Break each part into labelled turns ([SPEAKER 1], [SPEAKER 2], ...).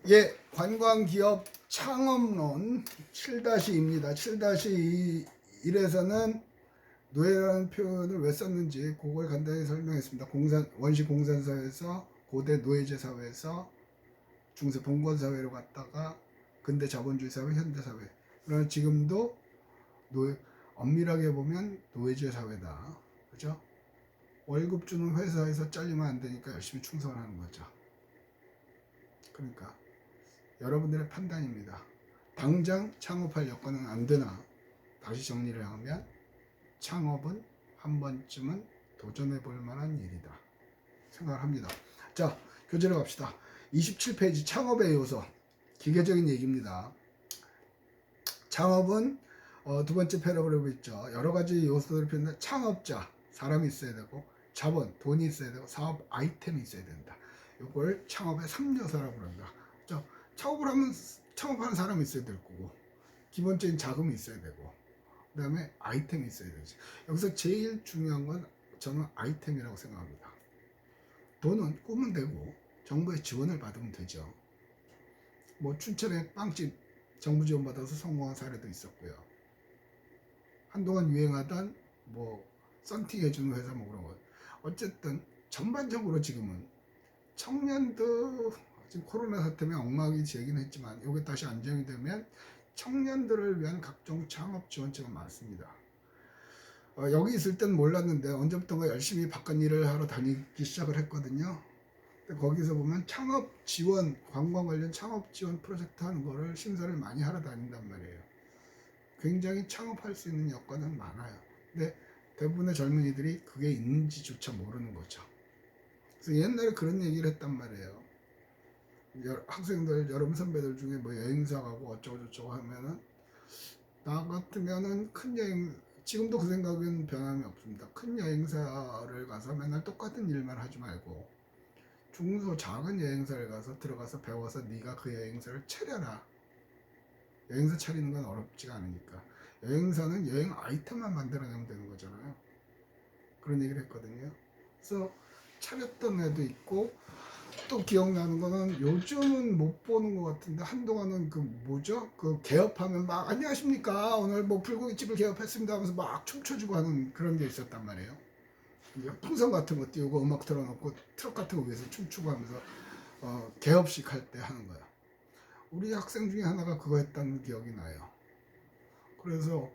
[SPEAKER 1] 예, 관광기업 창업론 7-2입니다. 7-1에서는 노예라는 표현을 왜 썼는지 그걸 간단히 설명했습니다. 원시 공산사회에서 고대 노예제 사회에서 중세 봉건 사회로 갔다가 근대 자본주의 사회, 현대 사회. 그러나 지금도 엄밀하게 보면 노예제 사회다. 그죠? 월급 주는 회사에서 잘리면 안 되니까 열심히 충성하는 거죠. 그러니까 여러분들의 판단입니다. 당장 창업할 여건은 안 되나 다시 정리를 하면 창업은 한 번쯤은 도전해 볼 만한 일이다 생각을 합니다. 자, 교재로 갑시다. 27페이지 창업의 요소. 기계적인 얘기입니다. 창업은 두 번째 패러그래프에 있죠. 여러 가지 요소들을 표현한 창업자, 사람이 있어야 되고 자본, 돈이 있어야 되고 사업 아이템이 있어야 된다. 이걸 창업의 3요소라고 그런다. 자, 창업하는 사람이 있어야 될 거고 기본적인 자금이 있어야 되고 그 다음에 아이템이 있어야 되지. 여기서 제일 중요한 건 저는 아이템이라고 생각합니다. 돈은 꾸면 되고 정부의 지원을 받으면 되죠. 뭐 춘천에 빵집 정부 지원 받아서 성공한 사례도 있었고요. 한동안 유행하던 뭐 썬팅 해주는 회사 뭐 그런 거. 어쨌든 전반적으로 지금은 청년들 지금 코로나 사태 때문에 엉망이 되긴 했지만 이게 다시 안정이 되면 청년들을 위한 각종 창업 지원책은 많습니다. 여기 있을 땐 몰랐는데 언제부턴가 열심히 바깥 일을 하러 다니기 시작을 했거든요. 거기서 보면 창업 지원, 관광 관련 창업 지원 프로젝트 하는 거를 심사를 많이 하러 다닌단 말이에요. 굉장히 창업할 수 있는 여건은 많아요. 근데 대부분의 젊은이들이 그게 있는지조차 모르는 거죠. 그래서 옛날에 그런 얘기를 했단 말이에요. 학생들, 여러분 선배들 중에 뭐 여행사 가고 어쩌고저쩌고 하면은 나 같으면은 큰 여행, 지금도 그 생각은 변함이 없습니다. 큰 여행사를 가서 맨날 똑같은 일만 하지 말고 중소 작은 여행사를 가서 들어가서 배워서 네가 그 여행사를 차려라. 여행사 차리는 건 어렵지가 않으니까. 여행사는 여행 아이템만 만들어내면 되는 거잖아요. 그런 얘기를 했거든요. 그래서 차렸던 애도 있고 또 기억나는 거는 요즘은 못 보는 것 같은데 한동안은 그 뭐죠? 그 개업하면 막 안녕하십니까 오늘 뭐 불고기집을 개업했습니다 하면서 막 춤춰주고 하는 그런 게 있었단 말이에요. 풍선 같은 거 띄우고 음악 틀어놓고 트럭 같은 거 위에서 춤추고 하면서 개업식 할 때 하는 거야. 우리 학생 중에 하나가 그거 했다는 기억이 나요. 그래서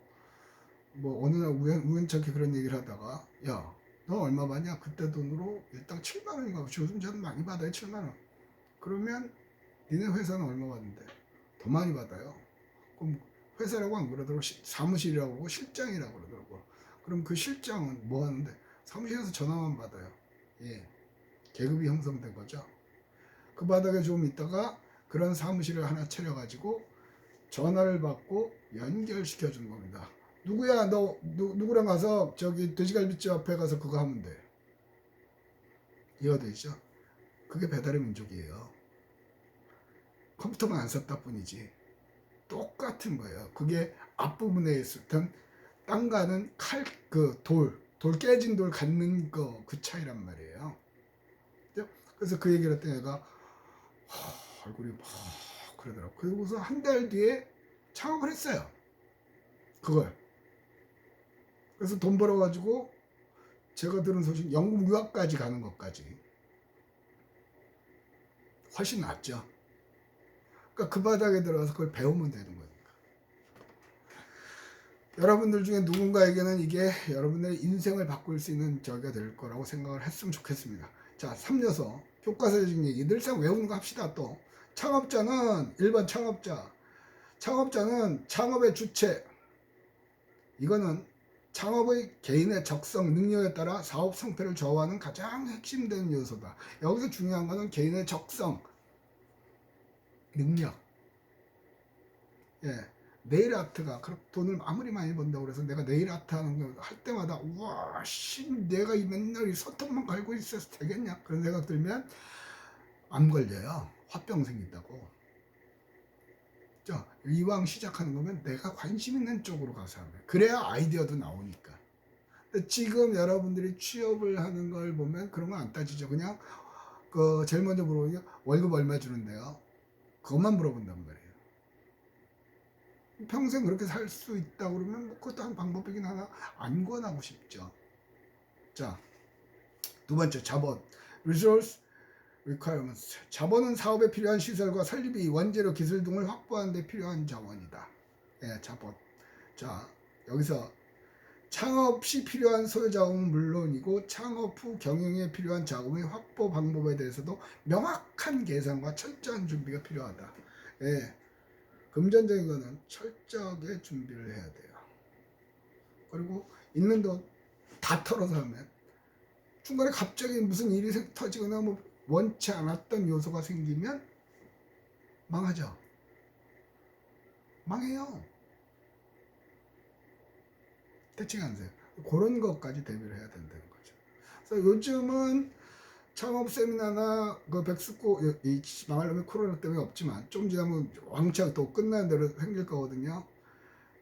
[SPEAKER 1] 뭐 어느 날 우연찮게 그런 얘기를 하다가 야, 너 얼마 받냐? 그때 돈으로 일당 7만 원인가 요즘 저는 많이 받아요. 7만 원. 그러면 니네 회사는 얼마 받는데? 더 많이 받아요. 그럼 회사라고 안 그러더라고. 사무실이라고 하고 실장이라고 그러더라고. 그럼 그 실장은 뭐 하는데? 사무실에서 전화만 받아요. 예, 계급이 형성된 거죠. 그 바닥에 좀 있다가 그런 사무실을 하나 차려가지고 전화를 받고 연결시켜 주는 겁니다. 누구야 너 누구랑 가서 저기 돼지갈비집 앞에 가서 그거 하면 돼. 이해되죠? 그게 배달의 민족이에요. 컴퓨터만 안 썼다 뿐이지 똑같은 거예요. 그게 앞부분에 있었던 땅 가는 돌 깨진 돌 갖는 그 차이란 말이에요. 그래서 그 얘기를 했더니 얘가 얼굴이 막 그러더라고. 그러고서 한 달 뒤에 창업을 했어요. 그걸. 그래서 돈 벌어가지고 제가 들은 소식 영국 유학까지 가는 것까지 훨씬 낫죠. 그러니까 그 바닥에 들어가서 그걸 배우면 되는 거니까. 여러분들 중에 누군가에게는 이게 여러분의 인생을 바꿀 수 있는 저기가 될 거라고 생각을 했으면 좋겠습니다. 자, 3요소 교과서적인 얘기 늘상 외우는 거 합시다. 또 창업자는 1번 창업자는 창업의 주체. 이거는 창업의 개인의 적성, 능력에 따라 사업 성패를 좌우하는 가장 핵심되는 요소다. 여기서 중요한 거는 개인의 적성, 능력. 예, 네일 아트가 돈을 아무리 많이 번다고 그래서 내가 네일 아트 하는 거 할 때마다 우와 씨 내가 맨날 이 손톱만 갈고 있어서 되겠냐 그런 생각 들면 암 걸려요. 화병 생긴다고. 자, 이왕 시작하는 거면 내가 관심 있는 쪽으로 가서 하면 그래야 아이디어도 나오니까. 근데 지금 여러분들이 취업을 하는 걸 보면 그런 거 안 따지죠. 그냥 그 제일 먼저 물어보는 게 월급 얼마 주는데요. 그것만 물어본단 말이에요. 평생 그렇게 살 수 있다 그러면 뭐 그것도 한 방법이긴 하나 안 권하고 싶죠. 자, 두 번째 자본. Resource requirements. 자본은 사업에 필요한 시설과 설비비, 원재료, 기술 등을 확보하는 데 필요한 자원이다. 예, 자본. 자, 여기서 창업 시 필요한 소요자금은 물론이고 창업 후 경영에 필요한 자금의 확보 방법에 대해서도 명확한 계산과 철저한 준비가 필요하다. 예, 금전적인 거는 철저하게 준비를 해야 돼요. 그리고 있는 돈 다 털어서 하면 중간에 갑자기 무슨 일이 터지거나 뭐 원치 않았던 요소가 생기면 망하죠. 망해요. 대칭 안 돼요. 그런 것까지 대비를 해야 된다는 거죠. 그래서 요즘은 창업 세미나나 그 백숙고 이 망하려면 코로나 때문에 없지만 좀 지나면 왕창 또 끝나는 대로 생길 거거든요.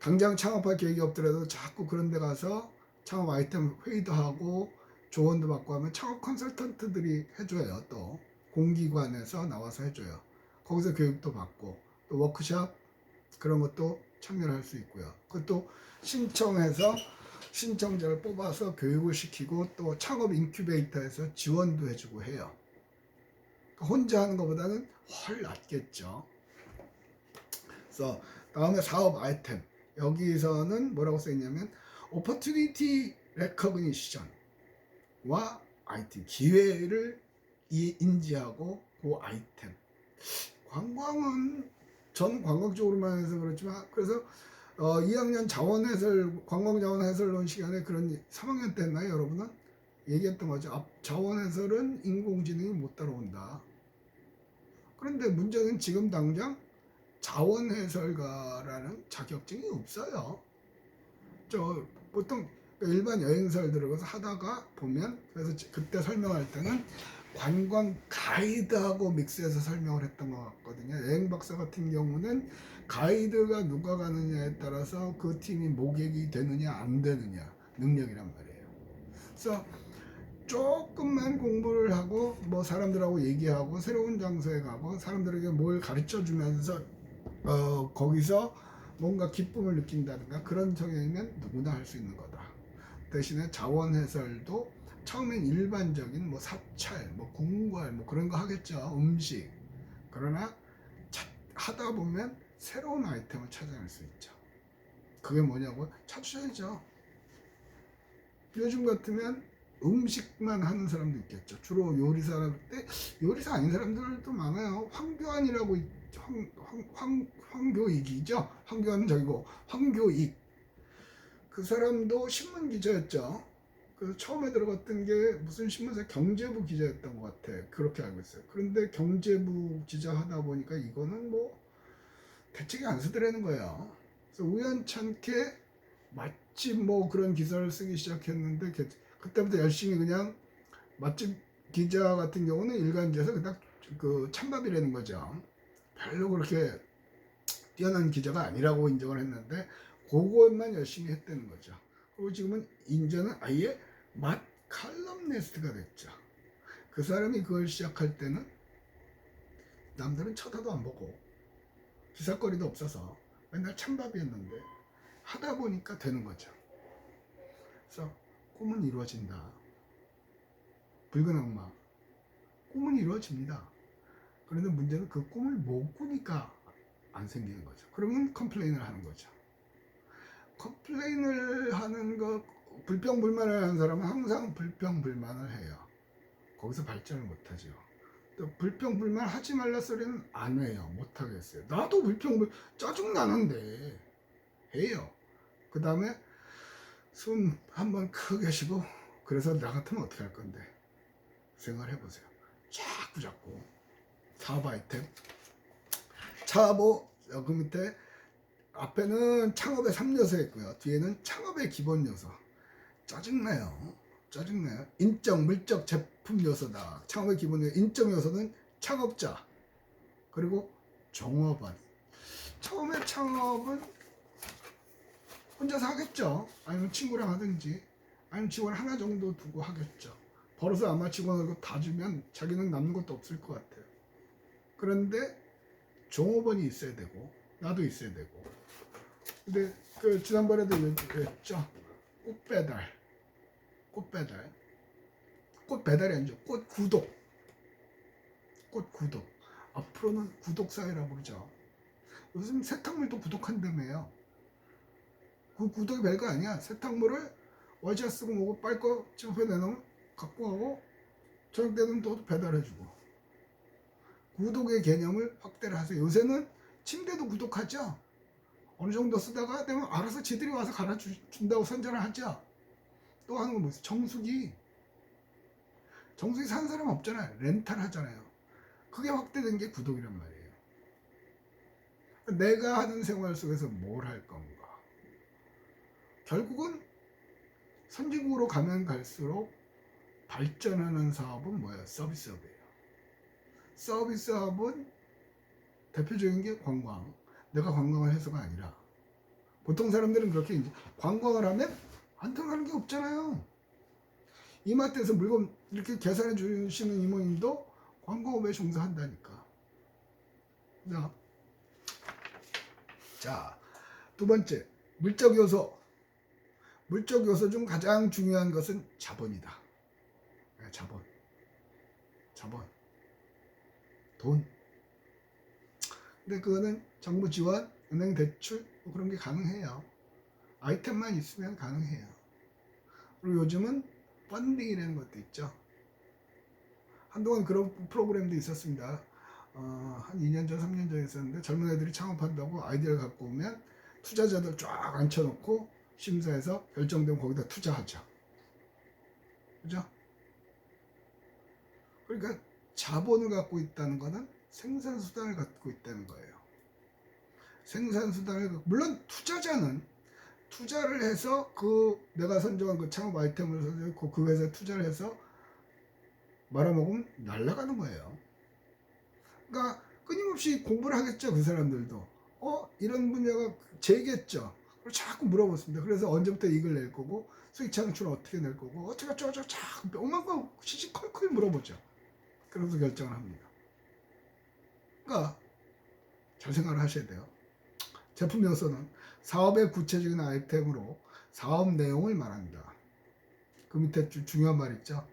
[SPEAKER 1] 당장 창업할 계획이 없더라도 자꾸 그런 데 가서 창업 아이템 회의도 하고 조언도 받고 하면 창업 컨설턴트들이 해줘요. 또 공기관에서 나와서 해줘요. 거기서 교육도 받고 또 워크숍 그런 것도 참여를 할 수 있고요. 그것도 신청해서 신청자를 뽑아서 교육을 시키고 또 창업 인큐베이터에서 지원도 해주고 해요. 혼자 하는 것보다는 훨 낫겠죠. 그래서 다음에 사업 아이템. 여기서는 뭐라고 써있냐면 Opportunity Recognition과 IT 기회를 인지하고 그 아이템. 관광은 전 관광 쪽으로만 해서 그렇지만 그래서 2학년 자원해설 관광자원해설론 시간에 그런 3학년 때 했나요 여러분은? 얘기했던 거죠. 자원해설은 인공지능이 못 따라온다. 그런데 문제는 지금 당장 자원해설가라는 자격증이 없어요. 저 보통 일반 여행사를 들어가서 하다가 보면 그래서 그때 설명할 때는 관광 가이드하고 믹스해서 설명을 했던 것 같거든요. 여행 박사 같은 경우는 가이드가 누가 가느냐에 따라서 그 팀이 모객이 되느냐 안 되느냐 능력이란 말이에요. 그래서 조금만 공부를 하고 뭐 사람들하고 얘기하고 새로운 장소에 가고 사람들에게 뭘 가르쳐 주면서 거기서 뭔가 기쁨을 느낀다든가 그런 성향이면 누구나 할 수 있는 거다. 대신에 자원 해설도 처음엔 일반적인 뭐 사찰, 뭐 궁궐 뭐 그런 거 하겠죠. 음식. 그러나 하다 보면 새로운 아이템을 찾아낼 수 있죠. 그게 뭐냐고 찾으셔야죠. 요즘 같으면 음식만 하는 사람도 있겠죠. 주로 요리사라고 때 요리사 아닌 사람들도 많아요. 황교안이라고 황교익이죠. 황교안은 저기고 황교익 그 사람도 신문 기자였죠. 그래서 처음에 들어갔던 게 무슨 신문사 경제부 기자였던 것 같아. 그렇게 알고 있어요. 그런데 경제부 기자 하다 보니까 이거는 뭐 대책이 안 쓰더라는 거예요. 그래서 우연찮게 맛집 뭐 그런 기사를 쓰기 시작했는데 그때부터 열심히 그냥 맛집 기자 같은 경우는 일간지에서 그냥 그 찬밥이라는 거죠. 별로 그렇게 뛰어난 기자가 아니라고 인정을 했는데 그것만 열심히 했다는 거죠. 그리고 지금은 인제는 아예 맛 칼럼니스트가 됐죠. 그 사람이 그걸 시작할 때는 남들은 쳐다도 안 보고 기사거리도 없어서 맨날 찬밥이었는데 하다 보니까 되는 거죠. 그래서 꿈은 이루어진다. 붉은 악마. 꿈은 이루어집니다. 그런데 문제는 그 꿈을 못 꾸니까 안 생기는 거죠. 그러면 컴플레인을 하는 거죠. 컴플레인을 하는 거 불평불만을 하는 사람은 항상 불평불만을 해요. 거기서 발전을 못하죠. 또 불평불만 하지 말라 소리는 안 해요. 못하겠어요. 나도 짜증나는데 해요. 그 다음에 숨 한번 크게 쉬고 그래서 나 같으면 어떻게 할 건데 생각해보세요. 자꾸 사업 아이템 그 밑에 앞에는 창업의 3요소 있고요. 뒤에는 창업의 기본 요소. 짜증나요. 인적, 물적, 제품 요소다. 창업의 기본 요소. 인적 요소는 창업자 그리고 종업원. 처음에 창업은 혼자서 하겠죠. 아니면 친구랑 하든지 아니면 직원 하나 정도 두고 하겠죠. 벌어서 아마 직원을 다 주면 자기는 남는 것도 없을 것 같아요. 그런데 종업원이 있어야 되고 나도 있어야 되고. 근데 그 지난번에도 얘기했죠. 꽃 배달이 아니죠. 꽃 구독. 앞으로는 구독 사회라고 그러죠. 요즘 세탁물도 구독한다며요. 그 구독이 별거 아니야. 세탁물을 어제 쓰고 뭐고 빨거 집에 내놓으면 갖고 가고 저녁 되면 또 배달해주고. 구독의 개념을 확대를 하세요. 요새는 침대도 구독하죠. 어느 정도 쓰다가 되면 알아서 지들이 와서 갈아준다고 선전을 하죠. 또 하는 건 뭐있어? 정수기 사는 사람 없잖아요. 렌탈 하잖아요. 그게 확대된 게 구독이란 말이에요. 내가 하는 생활 속에서 뭘 할 건가? 결국은 선진국으로 가면 갈수록 발전하는 사업은 뭐예요? 서비스업이에요. 서비스업은 대표적인 게 관광. 내가 관광을 해서가 아니라 보통 사람들은 그렇게 이제 관광을 하면 안 들어가는 게 없잖아요. 이마트에서 물건 이렇게 계산해 주시는 이모님도 관광업에 종사한다니까. 자, 두 번째, 물적 요소. 물적 요소 중 가장 중요한 것은 자본이다. 자본. 돈. 근데 그거는 정부 지원, 은행 대출 뭐 그런 게 가능해요. 아이템만 있으면 가능해요. 그리고 요즘은 펀딩이라는 것도 있죠. 한동안 그런 프로그램도 있었습니다. 한 2년 전, 3년 전에 있었는데 젊은 애들이 창업한다고 아이디어를 갖고 오면 투자자들 쫙 앉혀놓고 심사해서 결정되면 거기다 투자하죠. 그죠? 그러니까 자본을 갖고 있다는 것은 생산수단을 갖고 있다는 거예요. 생산수단을, 물론 투자자는 투자를 해서 그 내가 선정한 그 창업 아이템을 선정했고 그 회사에 투자를 해서 말아먹으면 날아가는 거예요. 그러니까 끊임없이 공부를 하겠죠. 그 사람들도 이런 분야가 제겠죠. 그리고 자꾸 물어봤습니다. 그래서 언제부터 이익을 낼 거고 수익 창출을 어떻게 낼 거고 어떻게 자꾸 명망과 시시콜콜 물어보죠. 그래서 결정을 합니다. 그러니까 잘 생각을 하셔야 돼요. 제품 요소는 사업의 구체적인 아이템으로 사업 내용을 말한다. 그 밑에 중요한 말 있죠.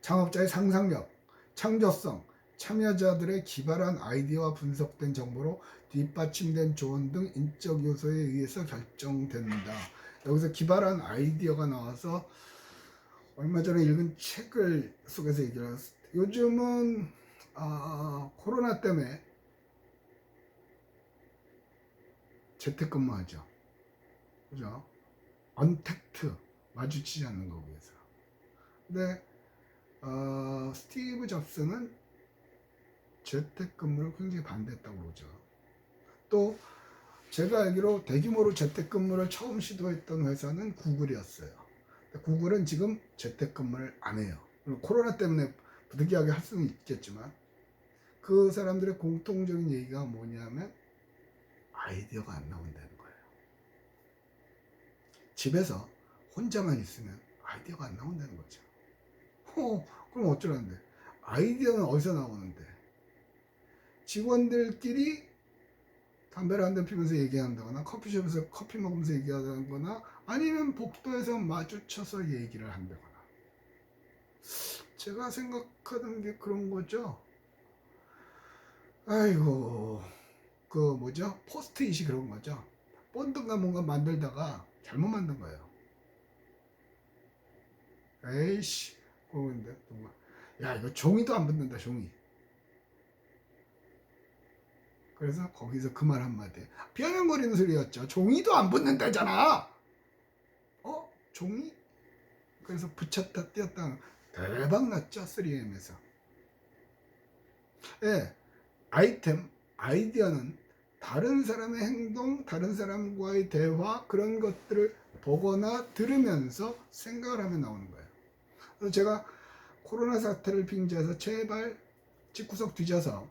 [SPEAKER 1] 창업자의 상상력, 창조성, 참여자들의 기발한 아이디어와 분석된 정보로 뒷받침된 조언 등 인적 요소에 의해서 결정된다. 여기서 기발한 아이디어가 나와서 얼마 전에 읽은 책을 속에서 얘기를 했어요. 요즘은 코로나 때문에 재택근무하죠. 그죠? 언택트, 마주치지 않는 거 위해서. 근데 스티브 잡스는 재택근무를 굉장히 반대했다고 그러죠. 또 제가 알기로 대규모로 재택근무를 처음 시도했던 회사는 구글이었어요. 구글은 지금 재택근무를 안 해요. 코로나 때문에 부득이하게 할 수는 있겠지만 그 사람들의 공통적인 얘기가 뭐냐면 아이디어가 안 나온다는 거예요. 집에서 혼자만 있으면 아이디어가 안 나온다는 거죠. 그럼 어쩌라는데? 아이디어는 어디서 나오는데? 직원들끼리 담배를 한 대 피면서 얘기한다거나 커피숍에서 커피 먹으면서 얘기하거나 아니면 복도에서 마주쳐서 얘기를 한다거나. 제가 생각하는 게 그런 거죠. 아이고, 그 뭐죠? 포스트잇이 그런 거죠. 본드가 뭔가 만들다가 잘못 만든 거예요. 에이씨, 그런데 정말, 야 이거 종이도 안 붙는다, 종이. 그래서 거기서 그 말 한마디, 비아냥거리는 소리였죠. 종이도 안 붙는다잖아. 종이? 그래서 붙였다 띄었다 대박 났죠. 3M에서. 예, 아이디어는 다른 사람의 행동, 다른 사람과의 대화, 그런 것들을 보거나 들으면서 생각을 하면 나오는 거예요. 그래서 제가 코로나 사태를 빙자해서 제발 집구석 뒤져서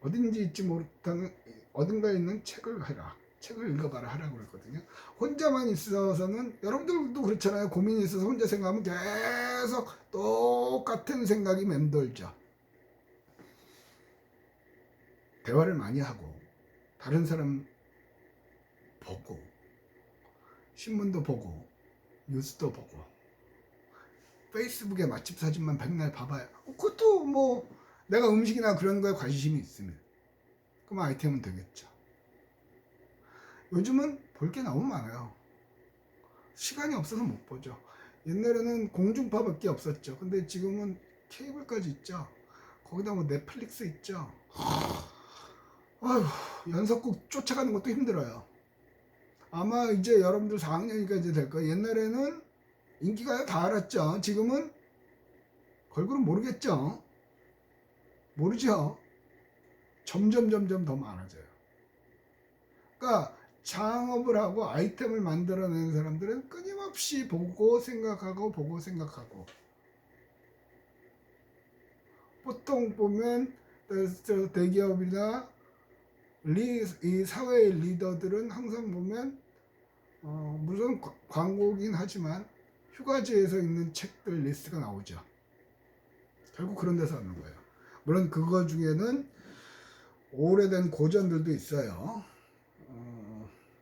[SPEAKER 1] 어딘지 있지 못하는 어딘가에 있는 책을 해라, 책을 읽어봐라 하라고 그랬거든요. 혼자만 있어서는, 여러분들도 그렇잖아요. 고민이 있어서 혼자 생각하면 계속 똑같은 생각이 맴돌죠. 대화를 많이 하고 다른 사람 보고 신문도 보고 뉴스도 보고 페이스북에 맛집 사진만 백날 봐봐야 그것도 뭐 내가 음식이나 그런 거에 관심이 있으면 그럼 아이템은 되겠죠. 요즘은 볼 게 너무 많아요. 시간이 없어서 못 보죠. 옛날에는 공중파밖에 없었죠. 근데 지금은 케이블까지 있죠. 거기다 뭐 넷플릭스 있죠. 아휴, 연속극 쫓아가는 것도 힘들어요. 아마 이제 여러분들 4학년이니까 될 거예요. 옛날에는 인기가요 다 알았죠. 지금은 걸그룹 모르겠죠. 모르죠. 점점 더 많아져요. 그러니까 창업을 하고 아이템을 만들어내는 사람들은 끊임없이 보고 생각하고 보고 생각하고 보통 보면 대기업이나 이 사회의 리더들은 항상 보면 물론 광고긴 하지만 휴가지에서 있는 책들 리스트가 나오죠. 결국 그런 데서 하는 거예요. 물론 그거 중에는 오래된 고전들도 있어요.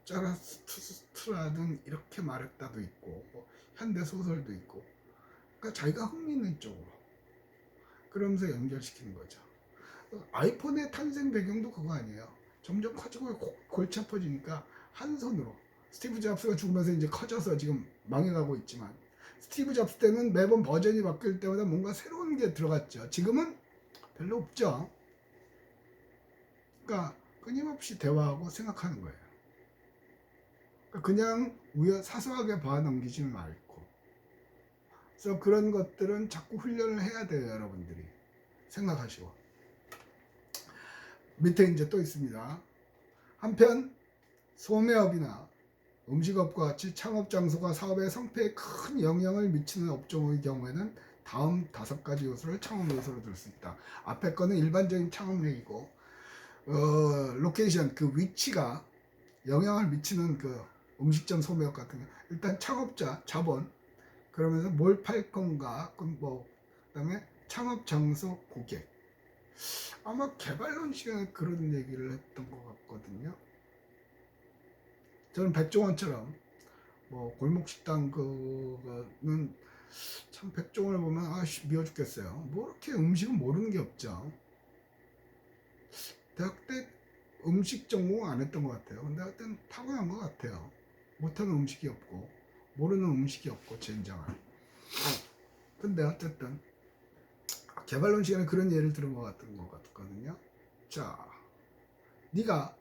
[SPEAKER 1] 짜라투스트라든 이렇게 말했다도 있고 현대 소설도 있고 그러니까 자기가 흥미 있는 쪽으로 그러면서 연결시키는 거죠. 아이폰의 탄생 배경도 그거 아니에요. 점점 커지고 골치 아파지니까 한 손으로 스티브 잡스가 죽으면서 이제 커져서 지금 망해가고 있지만 스티브 잡스 때는 매번 버전이 바뀔 때마다 뭔가 새로운 게 들어갔죠. 지금은 별로 없죠. 그러니까 끊임없이 대화하고 생각하는 거예요. 그냥 사소하게 봐넘기지 말고 그래서 그런 것들은 자꾸 훈련을 해야 돼요. 여러분들이 생각하시고 밑에 이제 또 있습니다. 한편 소매업이나 음식업과 같이 창업 장소가 사업의 성패에 큰 영향을 미치는 업종의 경우에는 다음 5가지 요소를 창업 요소로 들 수 있다. 앞에 거는 일반적인 창업 얘기고 로케이션 그 위치가 영향을 미치는 그 음식점 소매업 같은 거 일단 창업자 자본 그러면서 뭘 팔 건가 뭐 그다음에 창업 장소 고객 아마 개발론 시간에 그런 얘기를 했던 것 같거든요. 저는 백종원처럼 뭐 골목식당 그거는 참 백종원을 보면 미워 죽겠어요. 뭐 이렇게 음식은 모르는 게 없죠. 대학 때 음식 전공 안 했던 것 같아요. 근데 하여튼 타고난 것 같아요. 못하는 음식이 없고 모르는 음식이 없고 젠장을. 근데 어쨌든 개발론 시간에 그런 예를 들은 것 같거든요. 자, 네가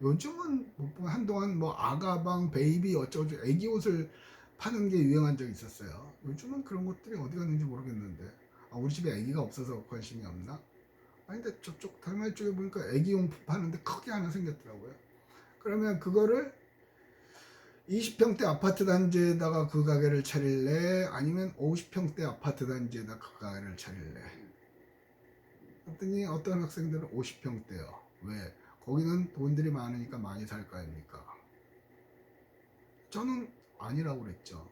[SPEAKER 1] 요즘은 한동안 뭐 아가방, 베이비 어쩌고 애기 옷을 파는 게 유행한 적이 있었어요. 요즘은 그런 것들이 어디 갔는지 모르겠는데 우리 집에 애기가 없어서 관심이 없나? 아니 근데 저쪽 달마이 쪽에 보니까 애기용품 파는데 크게 하나 생겼더라고요. 그러면 그거를 20평대 아파트 단지에다가 그 가게를 차릴래? 아니면 50평대 아파트 단지에다 그 가게를 차릴래? 그랬더니 어떤 학생들은 50평대요. 왜? 거기는 돈들이 많으니까 많이 살 거 아닙니까? 저는 아니라고 그랬죠.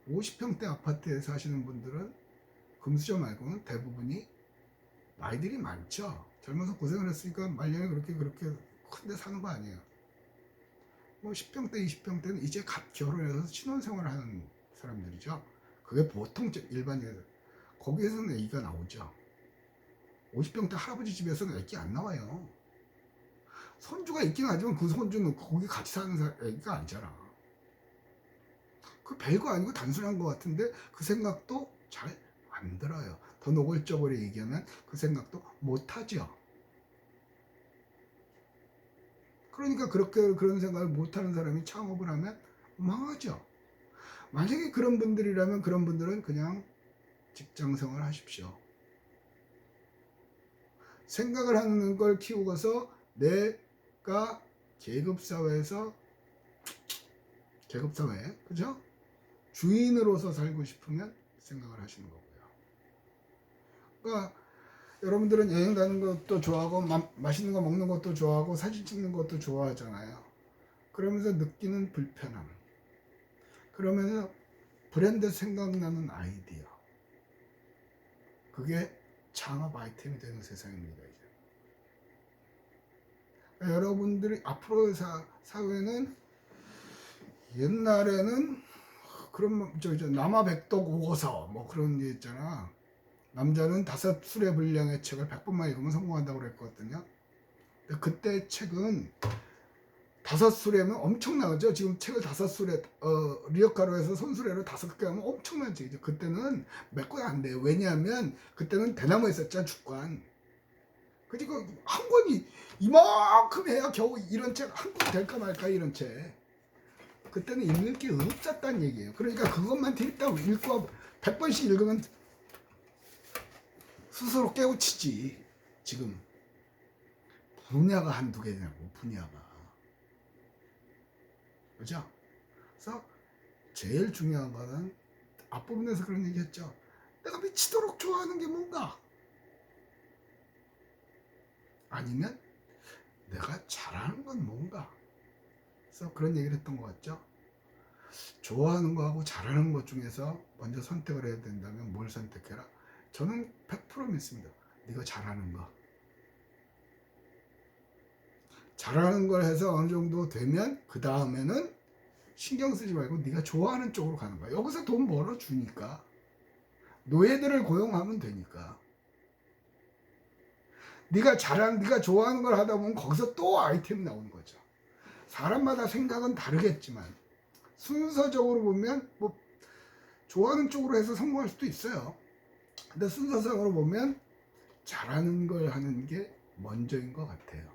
[SPEAKER 1] 50평대 아파트에 사시는 분들은 금수저 말고는 대부분이 나이들이 많죠. 젊어서 고생을 했으니까 말년에 그렇게 큰데 사는 거 아니에요. 뭐 10평대, 20평대는 이제 갓 결혼해서 신혼생활을 하는 사람들이죠. 그게 보통 일반인들. 거기에서는 애기가 나오죠. 50평대 할아버지 집에서는 애기 안 나와요. 손주가 있긴 하지만 그 손주는 거기 같이 사는 애기가 아니잖아. 그 별거 아니고 단순한 것 같은데 그 생각도 잘 안 들어요. 더 노골적으로 얘기하면 그 생각도 못하죠. 그러니까 그런 생각을 못하는 사람이 창업을 하면 망하죠. 만약에 그런 분들이라면 그런 분들은 그냥 직장 생활 하십시오. 생각을 하는 걸 키우고서 내가 계급사회, 그죠? 주인으로서 살고 싶으면 생각을 하시는 거고요. 그러니까 여러분들은 여행 가는 것도 좋아하고 맛있는 거 먹는 것도 좋아하고 사진 찍는 것도 좋아하잖아요. 그러면서 느끼는 불편함. 그러면서 브랜드 생각나는 아이디어. 그게 창업 아이템이 되는 세상입니다. 이제. 여러분들이 앞으로의 사회는 옛날에는 그런 남아백독 오고서 뭐 그런 게 있잖아. 남자는 5술의 분량의 책을 100번만 읽으면 성공한다고 그랬거든요. 근데 그때 책은 5수레면 엄청나죠. 지금 책을 5수레 리어카로 해서 손수레로 5개 하면 엄청나지. 이제 그때는 몇 권 안 돼요. 왜냐하면 그때는 대나무에 썼잖아, 주관. 그러니까 한 권이 이만큼 해야 겨우 이런 책 한 권 될까 말까 이런 책. 그때는 읽을 게 없었단 얘기예요. 그러니까 그것만 읽고 100번씩 읽으면 스스로 깨우치지. 지금 분야가 한두 개냐고, 분야가. 그죠? 그래서 제일 중요한 거는 앞부분에서 그런 얘기 했죠. 내가 미치도록 좋아하는 게 뭔가? 아니면 내가 잘하는 건 뭔가? 그래서 그런 얘기를 했던 것 같죠. 좋아하는 거하고 잘하는 것 중에서 먼저 선택을 해야 된다면 뭘 선택해라? 저는 100% 믿습니다. 네가 잘하는 거. 잘하는 걸 해서 어느 정도 되면 그 다음에는 신경 쓰지 말고 네가 좋아하는 쪽으로 가는 거야. 여기서 돈 벌어주니까. 노예들을 고용하면 되니까. 네가 좋아하는 걸 하다 보면 거기서 또 아이템이 나오는 거죠. 사람마다 생각은 다르겠지만 순서적으로 보면 뭐 좋아하는 쪽으로 해서 성공할 수도 있어요. 근데 순서적으로 보면 잘하는 걸 하는 게 먼저인 것 같아요.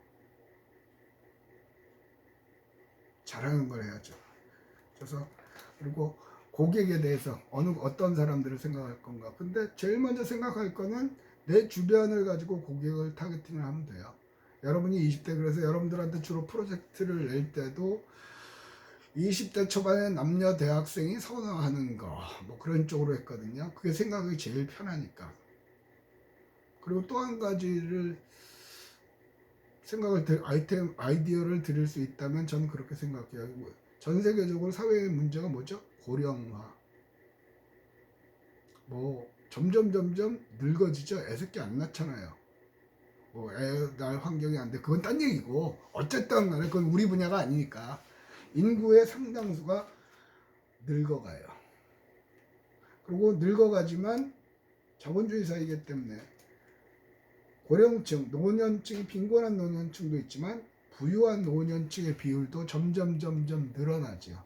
[SPEAKER 1] 잘하는 걸 해야죠. 그래서 그리고 고객에 대해서 어떤 사람들을 생각할 건가. 근데 제일 먼저 생각할 거는 내 주변을 가지고 고객을 타겟팅을 하면 돼요. 여러분이 20대 그래서 여러분들한테 주로 프로젝트를 낼 때도 20대 초반에 남녀 대학생이 선호하는 거 뭐 그런 쪽으로 했거든요. 그게 생각이 제일 편하니까. 그리고 또 한 가지를 아이디어를 드릴 수 있다면 저는 그렇게 생각해요. 전 세계적으로 사회의 문제가 뭐죠? 고령화. 뭐 점점 늙어지죠. 애새끼 안 낳잖아요. 뭐 애 낳을 환경이 안 돼. 그건 딴 얘기고 어쨌든 간에 그건 우리 분야가 아니니까 인구의 상당수가 늙어가요. 그리고 늙어가지만 자본주의 사회이기 때문에 고령층, 노년층이 빈곤한 노년층도 있지만 부유한 노년층의 비율도 점점 늘어나죠.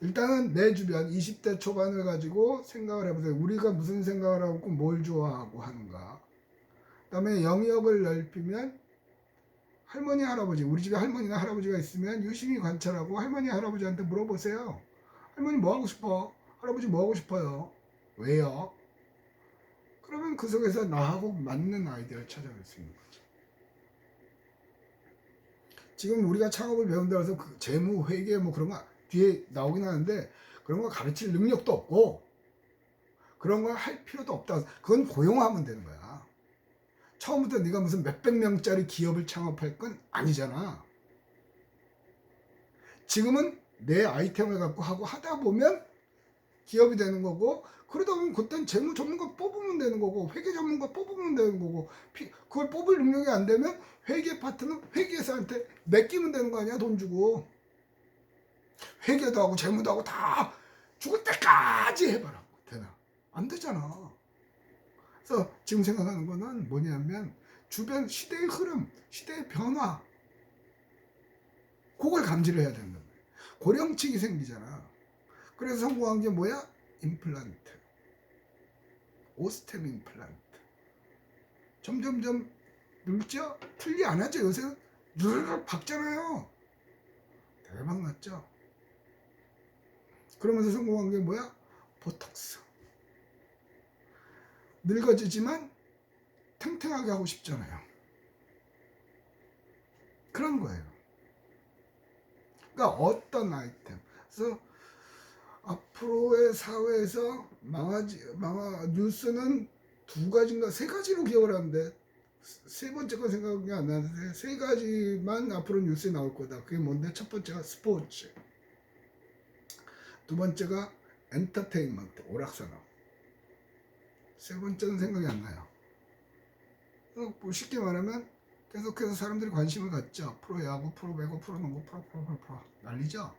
[SPEAKER 1] 일단은 내 주변 20대 초반을 가지고 생각을 해보세요. 우리가 무슨 생각을 하고 뭘 좋아하고 하는가. 그 다음에 영역을 넓히면 할머니 할아버지, 우리 집에 할머니나 할아버지가 있으면 유심히 관찰하고 할머니 할아버지한테 물어보세요. 할머니 뭐 하고 싶어? 할아버지 뭐 하고 싶어요? 왜요? 그러면 그 속에서 나하고 맞는 아이디어를 찾아낼 수 있는 거죠. 지금 우리가 창업을 배운다고 해서 그 재무, 회계 뭐 그런 거 뒤에 나오긴 하는데 그런 거 가르칠 능력도 없고 그런 걸 할 필요도 없다. 그건 고용하면 되는 거야. 처음부터 네가 무슨 몇백 명짜리 기업을 창업할 건 아니잖아. 지금은 내 아이템을 갖고 하고 하다 보면 기업이 되는 거고 그러다 보면 그땐 재무 전문가 뽑으면 되는 거고 회계 전문가 뽑으면 되는 거고 그걸 뽑을 능력이 안 되면 회계 파트는 회계사한테 맡기면 되는 거 아니야. 돈 주고 회계도 하고 재무도 하고 다 죽을 때까지 해봐라. 되나? 안 되잖아. 그래서 지금 생각하는 거는 뭐냐면 주변 시대의 흐름, 시대의 변화 그걸 감지를 해야 된다. 고령층이 생기잖아. 그래서 성공한 게 뭐야? 임플란트. 오스템 임플란트. 점점 늙죠? 틀리 안 하죠. 요새 누르르 박잖아요. 대박 났죠? 그러면서 성공한 게 뭐야? 보톡스. 늙어지지만 탱탱하게 하고 싶잖아요. 그런 거예요. 그러니까 어떤 아이템. 그래서 앞으로의 사회에서 뉴스는 2가지인가 3가지로 기억을 하는데 세 번째 건 생각이 안 나는데 3가지만 앞으로 뉴스에 나올 거다. 그게 뭔데? 첫 번째가 스포츠, 두 번째가 엔터테인먼트, 오락산업, 세 번째는 생각이 안 나요. 뭐 쉽게 말하면 계속해서 사람들이 관심을 갖죠. 프로야구, 프로배구, 프로농구, 프로 난리죠.